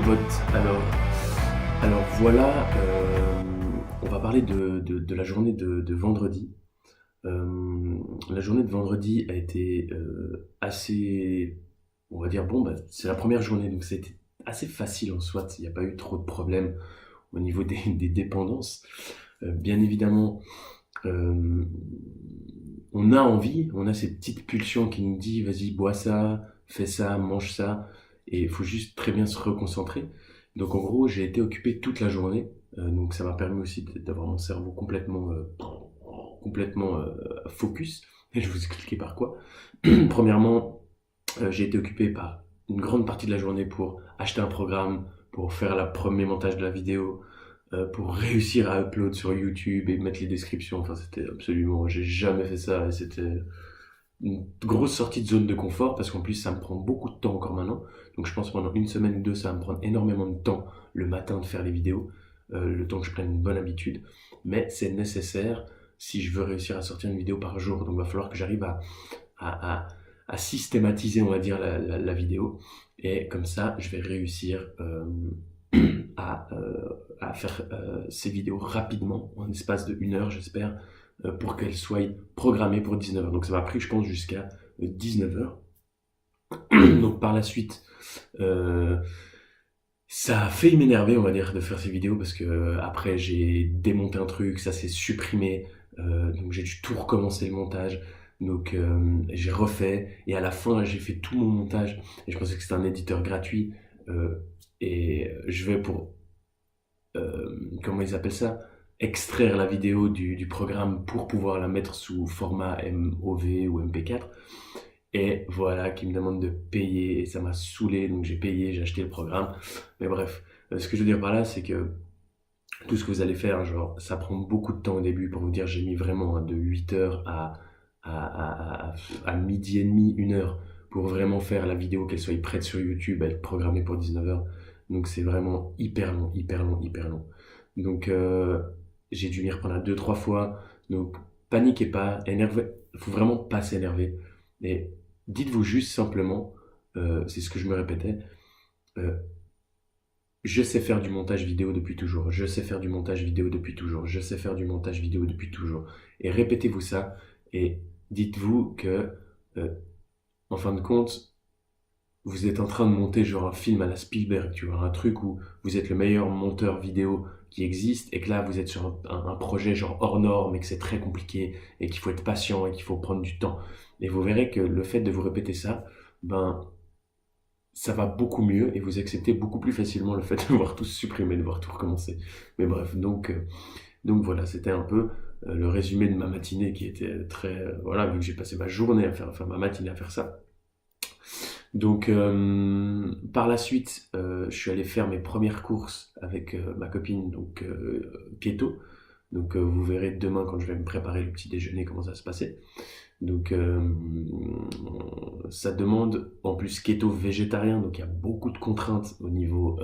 potes. Alors voilà, on va parler de la journée de vendredi. La journée de vendredi a été assez, on va dire, bon, bah, c'est la première journée, donc c'était assez facile en soi. Il n'y a pas eu trop de problèmes au niveau des dépendances. Bien évidemment, euh, on a envie, on a ces petites pulsions qui nous disent vas-y, bois ça, fais ça, mange ça, et il faut juste très bien se reconcentrer. Donc en gros, j'ai été occupé toute la journée, donc ça m'a permis aussi d'avoir mon cerveau complètement focus. Et je vais vous expliquer par quoi. Premièrement, j'ai été occupé par une grande partie de la journée pour acheter un programme, pour faire le premier montage de la vidéo, pour réussir à upload sur YouTube et mettre les descriptions. Enfin, c'était absolument, j'ai jamais fait ça et c'était une grosse sortie de zone de confort parce qu'en plus ça me prend beaucoup de temps encore maintenant. Donc je pense pendant une semaine ou deux ça va me prendre énormément de temps le matin de faire les vidéos, le temps que je prenne une bonne habitude. Mais c'est nécessaire si je veux réussir à sortir une vidéo par jour. Donc il va falloir que j'arrive à, à, à systématiser, on va dire, la vidéo. Et comme ça, je vais réussir à, euh, à faire ces vidéos rapidement, en espace de 1 heure, j'espère, pour qu'elles soient programmées pour 19 heures. Donc ça m'a pris, je pense, jusqu'à 19 heures. Donc par la suite, euh, ça a failli m'énerver, on va dire, de faire ces vidéos parce que après j'ai démonté un truc, ça s'est supprimé, donc j'ai dû tout recommencer le montage. Donc j'ai refait et à la fin j'ai fait tout mon montage et je pensais que c'était un éditeur gratuit et je vais pour comment ils appellent ça, extraire la vidéo du programme pour pouvoir la mettre sous format MOV ou MP4. Et voilà, qui me demande de payer, et ça m'a saoulé, donc j'ai payé, j'ai acheté le programme. Mais bref, ce que je veux dire par là, c'est que tout ce que vous allez faire, genre, ça prend beaucoup de temps au début. Pour vous dire, j'ai mis vraiment de 8 heures à midi et demi, 1 heure, pour vraiment faire la vidéo, qu'elle soit prête sur YouTube, être programmée pour 19 heures. Donc c'est vraiment hyper long, hyper long, hyper long. Donc j'ai dû m'y reprendre à 2, 3 fois. Donc paniquez pas, énervez, faut vraiment pas s'énerver. Et dites-vous juste simplement, c'est ce que je me répétais, euh, je sais faire du montage vidéo depuis toujours, je sais faire du montage vidéo depuis toujours, je sais faire du montage vidéo depuis toujours. Et répétez-vous ça et dites-vous que, euh, en fin de compte, vous êtes en train de monter genre un film à la Spielberg, tu vois, un truc où vous êtes le meilleur monteur vidéo qui existe et que là vous êtes sur un projet genre hors norme et que c'est très compliqué et qu'il faut être patient et qu'il faut prendre du temps. Et vous verrez que le fait de vous répéter ça, ben ça va beaucoup mieux et vous acceptez beaucoup plus facilement le fait de voir tout se supprimer, de voir tout recommencer. Mais bref, donc voilà, c'était un peu le résumé de ma matinée qui était très... voilà, vu que j'ai passé ma journée à faire, enfin ma matinée à faire ça. Donc par la suite, je suis allé faire mes premières courses avec ma copine, donc Keto. Donc vous verrez demain quand je vais me préparer le petit déjeuner comment ça va se passer. Donc ça demande en plus keto végétarien, donc il y a beaucoup de contraintes au niveau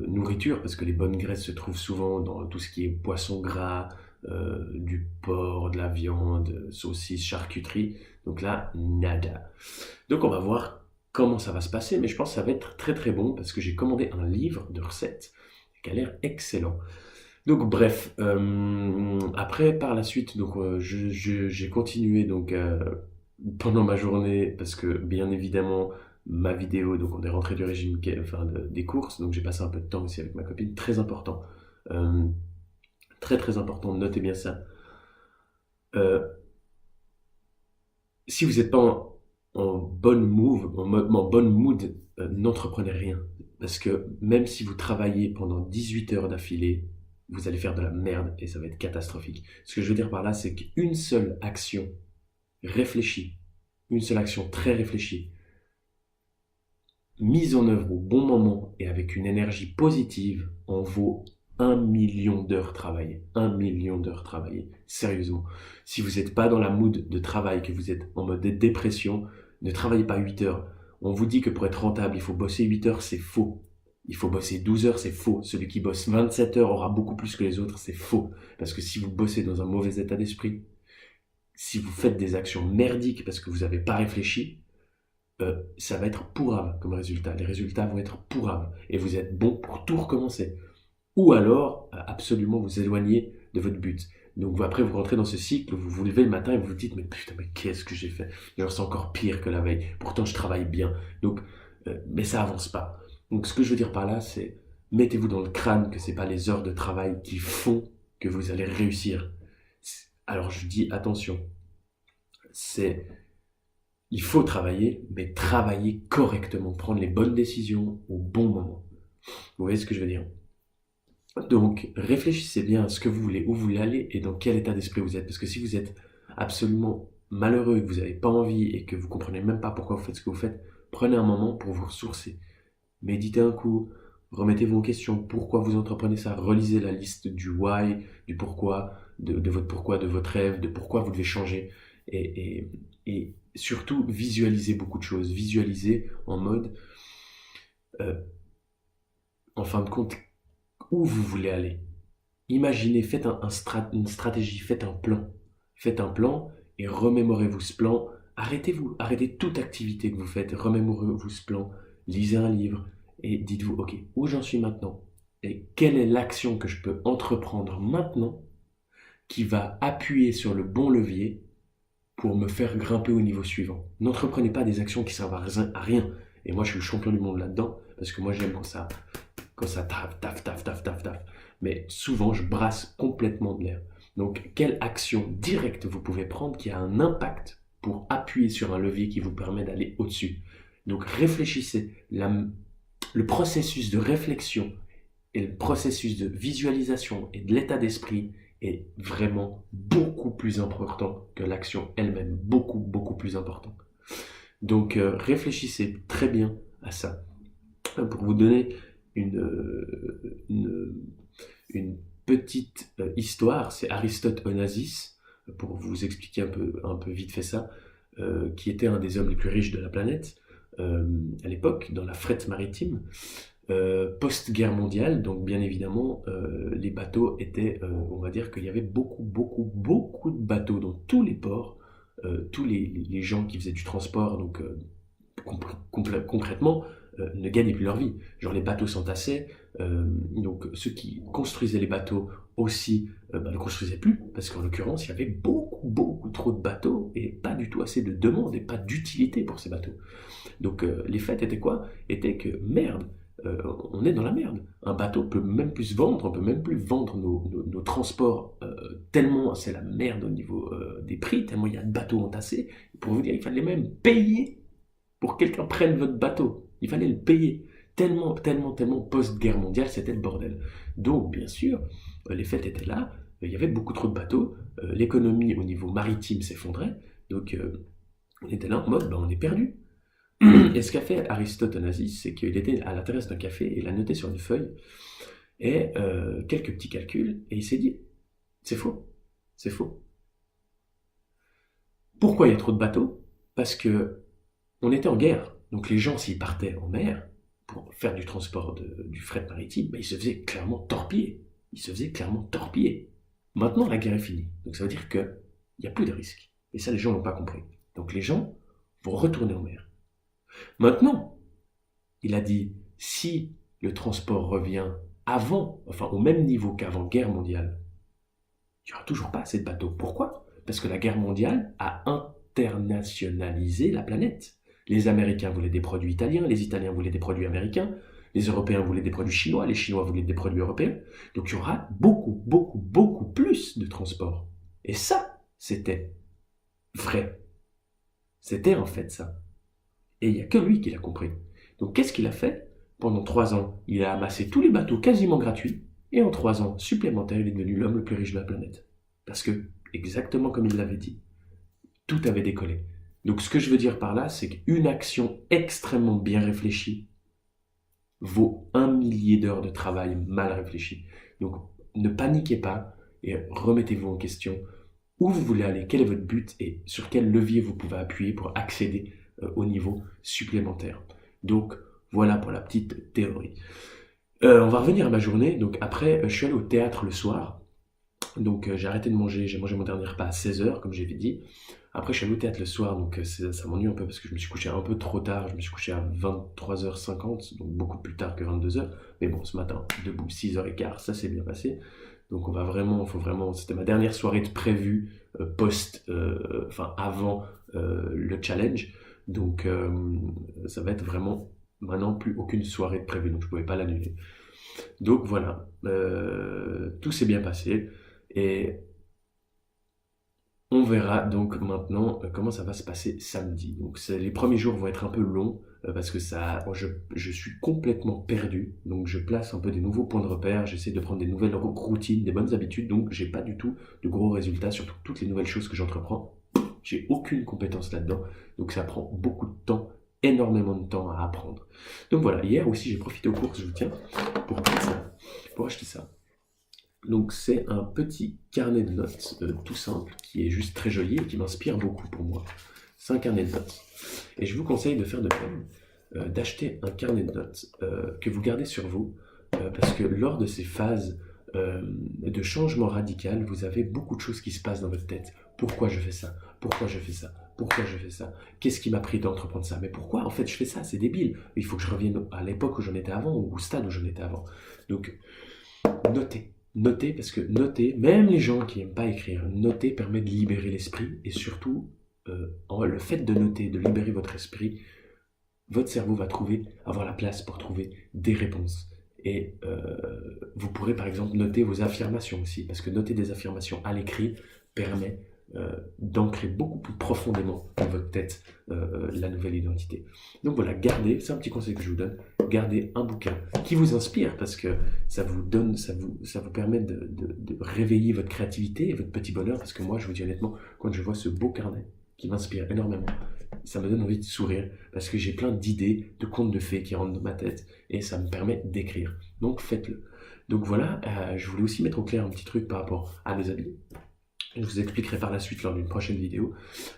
nourriture, parce que les bonnes graisses se trouvent souvent dans tout ce qui est poisson gras, du porc, de la viande, saucisses, charcuterie. Donc là, nada. Donc on va voir comment ça va se passer, mais je pense que ça va être très très bon, parce que j'ai commandé un livre de recettes qui a l'air excellent. Donc bref, après par la suite, donc j'ai continué donc pendant ma journée parce que bien évidemment ma vidéo, donc on est rentré du régime, enfin des courses, donc j'ai passé un peu de temps aussi avec ma copine, très important, Euh, très très important, notez bien ça. Euh, Si vous n'êtes pas en bonne move, en bonne mood, n'entreprenez rien. Parce que même si vous travaillez pendant 18 heures d'affilée, vous allez faire de la merde et ça va être catastrophique. Ce que je veux dire par là, c'est qu'une seule action réfléchie, une seule action très réfléchie, mise en œuvre au bon moment et avec une énergie positive, en vaut 1 million d'heures travaillées. 1 million d'heures travaillées. Sérieusement. Si vous n'êtes pas dans la mood de travail, que vous êtes en mode de dépression, ne travaillez pas 8 heures. On vous dit que pour être rentable, il faut bosser 8 heures, c'est faux. Il faut bosser 12 heures, c'est faux. Celui qui bosse 27 heures aura beaucoup plus que les autres, c'est faux. Parce que si vous bossez dans un mauvais état d'esprit, si vous faites des actions merdiques parce que vous n'avez pas réfléchi, ça va être pourrave comme résultat. Les résultats vont être pourraves et vous êtes bon pour tout recommencer. Ou alors, absolument vous éloigner de votre but. Donc après, vous rentrez dans ce cycle, vous vous levez le matin et vous vous dites, mais putain, mais qu'est-ce que j'ai fait? Alors c'est encore pire que la veille. Pourtant, je travaille bien. Donc, mais ça avance pas. Donc ce que je veux dire par là, c'est mettez-vous dans le crâne que c'est pas les heures de travail qui font que vous allez réussir. Alors je dis attention, c'est il faut travailler, mais travailler correctement, prendre les bonnes décisions au bon moment. Vous voyez ce que je veux dire? Donc, réfléchissez bien à ce que vous voulez, où vous voulez aller et dans quel état d'esprit vous êtes. Parce que si vous êtes absolument malheureux, que vous n'avez pas envie et que vous comprenez même pas pourquoi vous faites ce que vous faites, prenez un moment pour vous ressourcer. Méditez un coup, remettez-vous en question, pourquoi vous entreprenez ça, relisez la liste du why, du pourquoi, de votre pourquoi, de votre rêve, de pourquoi vous devez changer. Et surtout, visualisez beaucoup de choses. Visualisez en mode, euh, en fin de compte, où vous voulez aller. Imaginez, faites une stratégie, faites un plan. Faites un plan et remémorez-vous ce plan. Arrêtez toute activité que vous faites, remémorez-vous ce plan, lisez un livre et dites-vous, ok, où j'en suis maintenant? Et quelle est l'action que je peux entreprendre maintenant qui va appuyer sur le bon levier pour me faire grimper au niveau suivant? N'entreprenez pas des actions qui servent à rien. Et moi, je suis le champion du monde là-dedans, parce que moi, j'aime quand ça taf. Mais souvent, je brasse complètement de l'air. Donc, quelle action directe vous pouvez prendre qui a un impact pour appuyer sur un levier qui vous permet d'aller au-dessus? Donc, réfléchissez. Le processus de réflexion et le processus de visualisation et de l'état d'esprit est vraiment beaucoup plus important que l'action elle-même. Beaucoup plus important. Donc, réfléchissez très bien à ça. Pour vous donner une, une petite histoire, c'est Aristote Onassis, pour vous expliquer un peu vite fait ça, qui était un des hommes les plus riches de la planète à l'époque, dans la frette maritime. Post-guerre mondiale, donc bien évidemment, les bateaux étaient, on va dire qu'il y avait beaucoup de bateaux dans tous les ports, tous les gens qui faisaient du transport, donc concrètement, ne gagnaient plus leur vie. Genre les bateaux s'entassaient, donc ceux qui construisaient les bateaux aussi ne construisaient plus, parce qu'en l'occurrence, il y avait beaucoup trop de bateaux et pas du tout assez de demande et pas d'utilité pour ces bateaux. Donc les faits étaient quoi? Étaient que merde, on est dans la merde. Un bateau peut même plus se vendre, on peut même plus vendre nos transports tellement c'est la merde au niveau des prix, tellement il y a de bateaux entassés. Pour vous dire, il fallait même payer pour que quelqu'un prenne votre bateau. Il fallait le payer. Tellement post-guerre mondiale, c'était le bordel. Donc, bien sûr, les faits étaient là, il y avait beaucoup trop de bateaux, l'économie au niveau maritime s'effondrait, donc on était là en mode, on est perdu. Et ce qu'a fait Aristote Onassis, c'est qu'il était à la terrasse d'un café, et il a noté sur une feuille, et quelques petits calculs, et il s'est dit, c'est faux. Pourquoi il y a trop de bateaux? Parce que on était en guerre. Donc les gens, s'ils partaient en mer pour faire du transport du fret maritime, ils se faisaient clairement torpiller. Maintenant, la guerre est finie. Donc ça veut dire qu'il n'y a plus de risque. Et ça, les gens n'ont pas compris. Donc les gens vont retourner en mer. Maintenant, il a dit, si le transport revient au même niveau qu'avant guerre mondiale, il n'y aura toujours pas assez de bateaux. Pourquoi? Parce que la guerre mondiale a internationalisé la planète. Les Américains voulaient des produits italiens, les Italiens voulaient des produits américains, les Européens voulaient des produits chinois, les Chinois voulaient des produits européens. Donc il y aura beaucoup plus de transport. Et ça, c'était vrai. C'était en fait ça. Et il n'y a que lui qui l'a compris. Donc qu'est-ce qu'il a fait? Pendant 3 ans, il a amassé tous les bateaux quasiment gratuits, et en 3 ans supplémentaires, il est devenu l'homme le plus riche de la planète. Parce que, exactement comme il l'avait dit, tout avait décollé. Donc ce que je veux dire par là, c'est qu'une action extrêmement bien réfléchie vaut 1 millier d'heures de travail mal réfléchi. Donc ne paniquez pas et remettez-vous en question où vous voulez aller, quel est votre but et sur quel levier vous pouvez appuyer pour accéder au niveau supplémentaire. Donc voilà pour la petite théorie. On va revenir à ma journée. Donc après, je suis allé au théâtre le soir. Donc j'ai arrêté de manger, j'ai mangé mon dernier repas à 16h, comme j'avais dit. Après, je suis allé au théâtre le soir, donc ça m'ennuie un peu parce que je me suis couché un peu trop tard. Je me suis couché à 23h50, donc beaucoup plus tard que 22h. Mais bon, ce matin, debout, 6h15, ça s'est bien passé. Donc c'était ma dernière soirée de prévue avant le challenge. Donc ça va être vraiment maintenant plus aucune soirée de prévue, donc je pouvais pas l'annuler. Donc voilà, tout s'est bien passé et on verra donc maintenant comment ça va se passer samedi. Donc les premiers jours vont être un peu longs parce que je suis complètement perdu. Donc je place un peu des nouveaux points de repère, j'essaie de prendre des nouvelles routines, des bonnes habitudes. Donc j'ai pas du tout de gros résultats sur toutes les nouvelles choses que j'entreprends. J'ai aucune compétence là-dedans. Donc ça prend beaucoup de temps, énormément de temps à apprendre. Donc voilà, hier aussi j'ai profité aux courses, je vous tiens, pour acheter ça. Donc c'est un petit carnet de notes tout simple qui est juste très joli et qui m'inspire beaucoup pour moi. C'est un carnet de notes. Et je vous conseille de faire de même, d'acheter un carnet de notes que vous gardez sur vous parce que lors de ces phases de changement radical, vous avez beaucoup de choses qui se passent dans votre tête. Pourquoi je fais ça? Pourquoi je fais ça? Pourquoi je fais ça? Qu'est-ce qui m'a pris d'entreprendre ça? Mais pourquoi en fait je fais ça? C'est débile. Il faut que je revienne à l'époque où j'en étais avant ou au stade où j'en étais avant. Donc notez. Notez, parce que noter, même les gens qui n'aiment pas écrire, noter permet de libérer l'esprit et surtout, le fait de noter, de libérer votre esprit, votre cerveau va avoir la place pour trouver des réponses. Et vous pourrez par exemple noter vos affirmations aussi, parce que noter des affirmations à l'écrit permet d'ancrer beaucoup plus profondément dans votre tête la nouvelle identité. Donc voilà, c'est un petit conseil que je vous donne, gardez un bouquin qui vous inspire, parce que ça vous permet de réveiller votre créativité et votre petit bonheur, parce que moi, je vous dis honnêtement, quand je vois ce beau carnet qui m'inspire énormément, ça me donne envie de sourire, parce que j'ai plein d'idées, de contes de fées qui rentrent dans ma tête, et ça me permet d'écrire. Donc faites-le. Donc voilà, je voulais aussi mettre au clair un petit truc par rapport à mes habits. Je vous expliquerai par la suite lors d'une prochaine vidéo.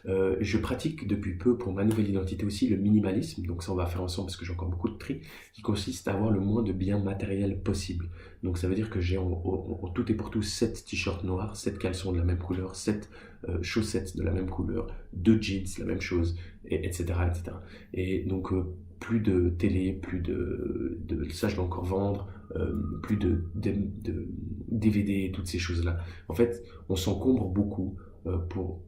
Je pratique depuis peu pour ma nouvelle identité aussi le minimalisme, donc ça on va faire ensemble parce que j'ai encore beaucoup de tri, qui consiste à avoir le moins de biens matériels possible. Donc ça veut dire que j'ai en tout et pour tout 7 t-shirts noirs, 7 caleçons de la même couleur, 7 chaussettes de la même couleur, 2 jeans, la même chose, etc., etc. Et donc plus de télé, plus de ça je dois encore vendre, plus de DVD, toutes ces choses-là. En fait, on s'encombre beaucoup pour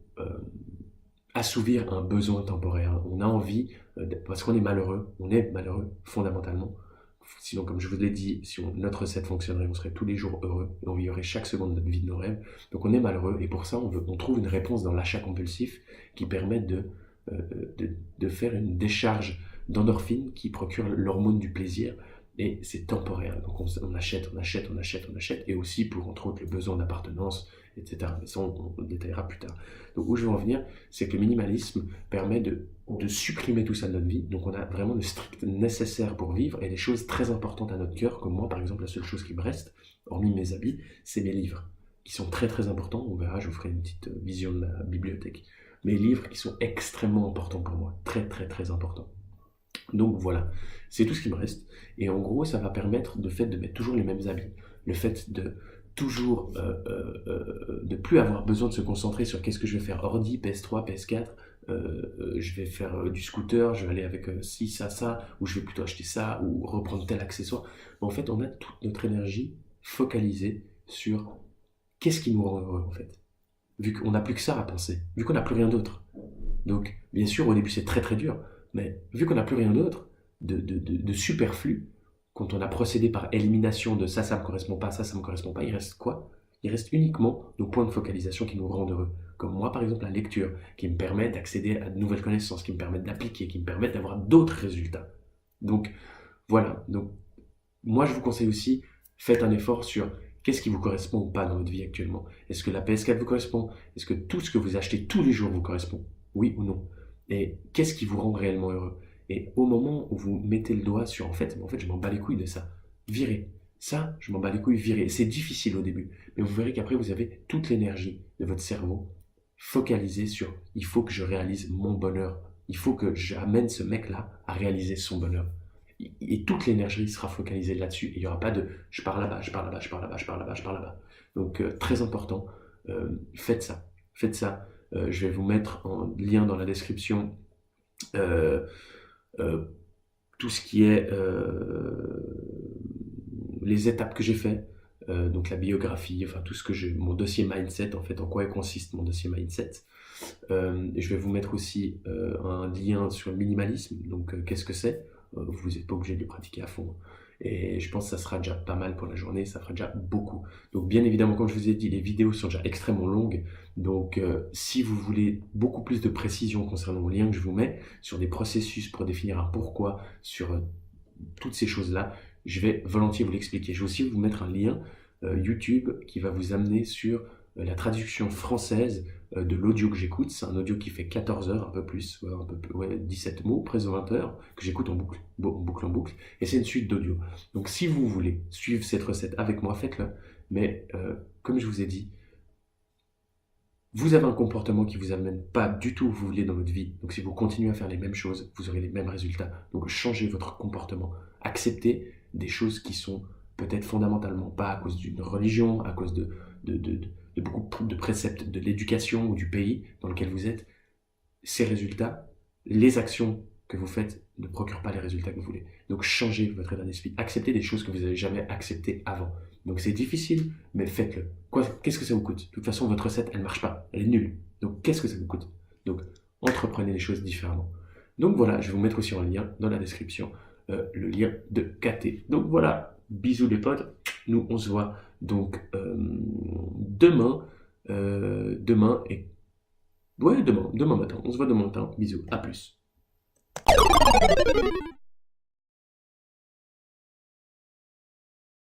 assouvir un besoin temporaire. On a envie, parce qu'on est malheureux, fondamentalement. Sinon, comme je vous l'ai dit, si notre recette fonctionnerait, on serait tous les jours heureux et on vivrait chaque seconde de notre vie de nos rêves. Donc on est malheureux et pour ça, on trouve une réponse dans l'achat compulsif qui permet de faire une décharge d'endorphine qui procure l'hormone du plaisir. Et c'est temporaire, donc on achète, et aussi pour, entre autres, le besoin d'appartenance, etc. Mais ça, on détaillera plus tard. Donc où je veux en venir, c'est que le minimalisme permet de supprimer tout ça de notre vie, donc on a vraiment le strict nécessaire pour vivre, et des choses très importantes à notre cœur, comme moi, par exemple, la seule chose qui me reste, hormis mes habits, c'est mes livres, qui sont très très importants. On verra, je vous ferai une petite vision de ma bibliothèque. Mes livres qui sont extrêmement importants pour moi, très très très importants. Donc voilà, c'est tout ce qui me reste. Et en gros, ça va permettre de mettre toujours les mêmes habits. Le fait de toujours de plus avoir besoin de se concentrer sur qu'est-ce que je vais faire ordi, PS3, PS4, je vais faire du scooter, je vais aller avec ci, ça, ou je vais plutôt acheter ça, ou reprendre tel accessoire. En fait, on a toute notre énergie focalisée sur qu'est-ce qui nous rend heureux en fait. Vu qu'on n'a plus que ça à penser, vu qu'on n'a plus rien d'autre. Donc, bien sûr, au début, c'est très très dur. Mais vu qu'on n'a plus rien d'autre de superflu, quand on a procédé par élimination de ça, ça ne me correspond pas, ça ne me correspond pas, il reste quoi? Il reste uniquement nos points de focalisation qui nous rendent heureux. Comme moi, par exemple, la lecture, qui me permet d'accéder à de nouvelles connaissances, qui me permet d'appliquer, qui me permet d'avoir d'autres résultats. Donc, voilà. Donc, moi, je vous conseille aussi, faites un effort sur qu'est-ce qui vous correspond ou pas dans votre vie actuellement. Est-ce que la PS4 vous correspond? Est-ce que tout ce que vous achetez tous les jours vous correspond? Oui ou non? Et qu'est-ce qui vous rend réellement heureux? Et au moment où vous mettez le doigt sur en fait, je m'en bats les couilles de ça. Virez. Ça, je m'en bats les couilles, virez. C'est difficile au début, mais vous verrez qu'après vous avez toute l'énergie de votre cerveau focalisée sur il faut que je réalise mon bonheur. Il faut que j'amène ce mec-là à réaliser son bonheur. Et toute l'énergie sera focalisée là-dessus. Il n'y aura pas de je pars là-bas, je pars là-bas, je pars là-bas, je pars là-bas, je pars là-bas. Donc très important, faites ça. Faites ça. Je vais vous mettre en lien dans la description euh, euh, tout ce qui est les étapes que j'ai fait, donc la biographie, enfin tout ce que mon dossier mindset en fait, en quoi consiste mon dossier mindset. Et je vais vous mettre aussi un lien sur le minimalisme, donc qu'est-ce que c'est. Vous n'êtes pas obligé de le pratiquer à fond. Et je pense que ça sera déjà pas mal pour la journée, ça fera déjà beaucoup. Donc bien évidemment, comme je vous ai dit, les vidéos sont déjà extrêmement longues. Donc si vous voulez beaucoup plus de précision concernant le lien que je vous mets, sur des processus pour définir un pourquoi, sur toutes ces choses-là, je vais volontiers vous l'expliquer. Je vais aussi vous mettre un lien YouTube qui va vous amener sur la traduction française de l'audio que j'écoute. C'est un audio qui fait 14 heures, un peu plus, ouais, 17 mots, presque 20 heures, que j'écoute en boucle, en boucle. Et c'est une suite d'audio. Donc si vous voulez suivre cette recette avec moi, faites-le. Mais comme je vous ai dit, vous avez un comportement qui vous amène pas du tout où vous voulez dans votre vie. Donc si vous continuez à faire les mêmes choses, vous aurez les mêmes résultats. Donc changez votre comportement. Acceptez des choses qui sont peut-être fondamentalement pas à cause d'une religion, à cause de beaucoup de préceptes de l'éducation ou du pays dans lequel vous êtes. Ces résultats, les actions que vous faites ne procurent pas les résultats que vous voulez. Donc changez votre état d'esprit. Acceptez des choses que vous n'avez jamais acceptées avant. Donc c'est difficile, mais faites-le. Qu'est-ce que ça vous coûte? De toute façon, votre recette, elle ne marche pas. Elle est nulle. Donc qu'est-ce que ça vous coûte? Donc entreprenez les choses différemment. Donc voilà, je vais vous mettre aussi un lien dans la description, le lien de KT. Donc voilà, bisous les potes. Nous, on se voit donc demain. Demain et... Ouais, demain matin. On se voit demain matin. Bisous, à plus.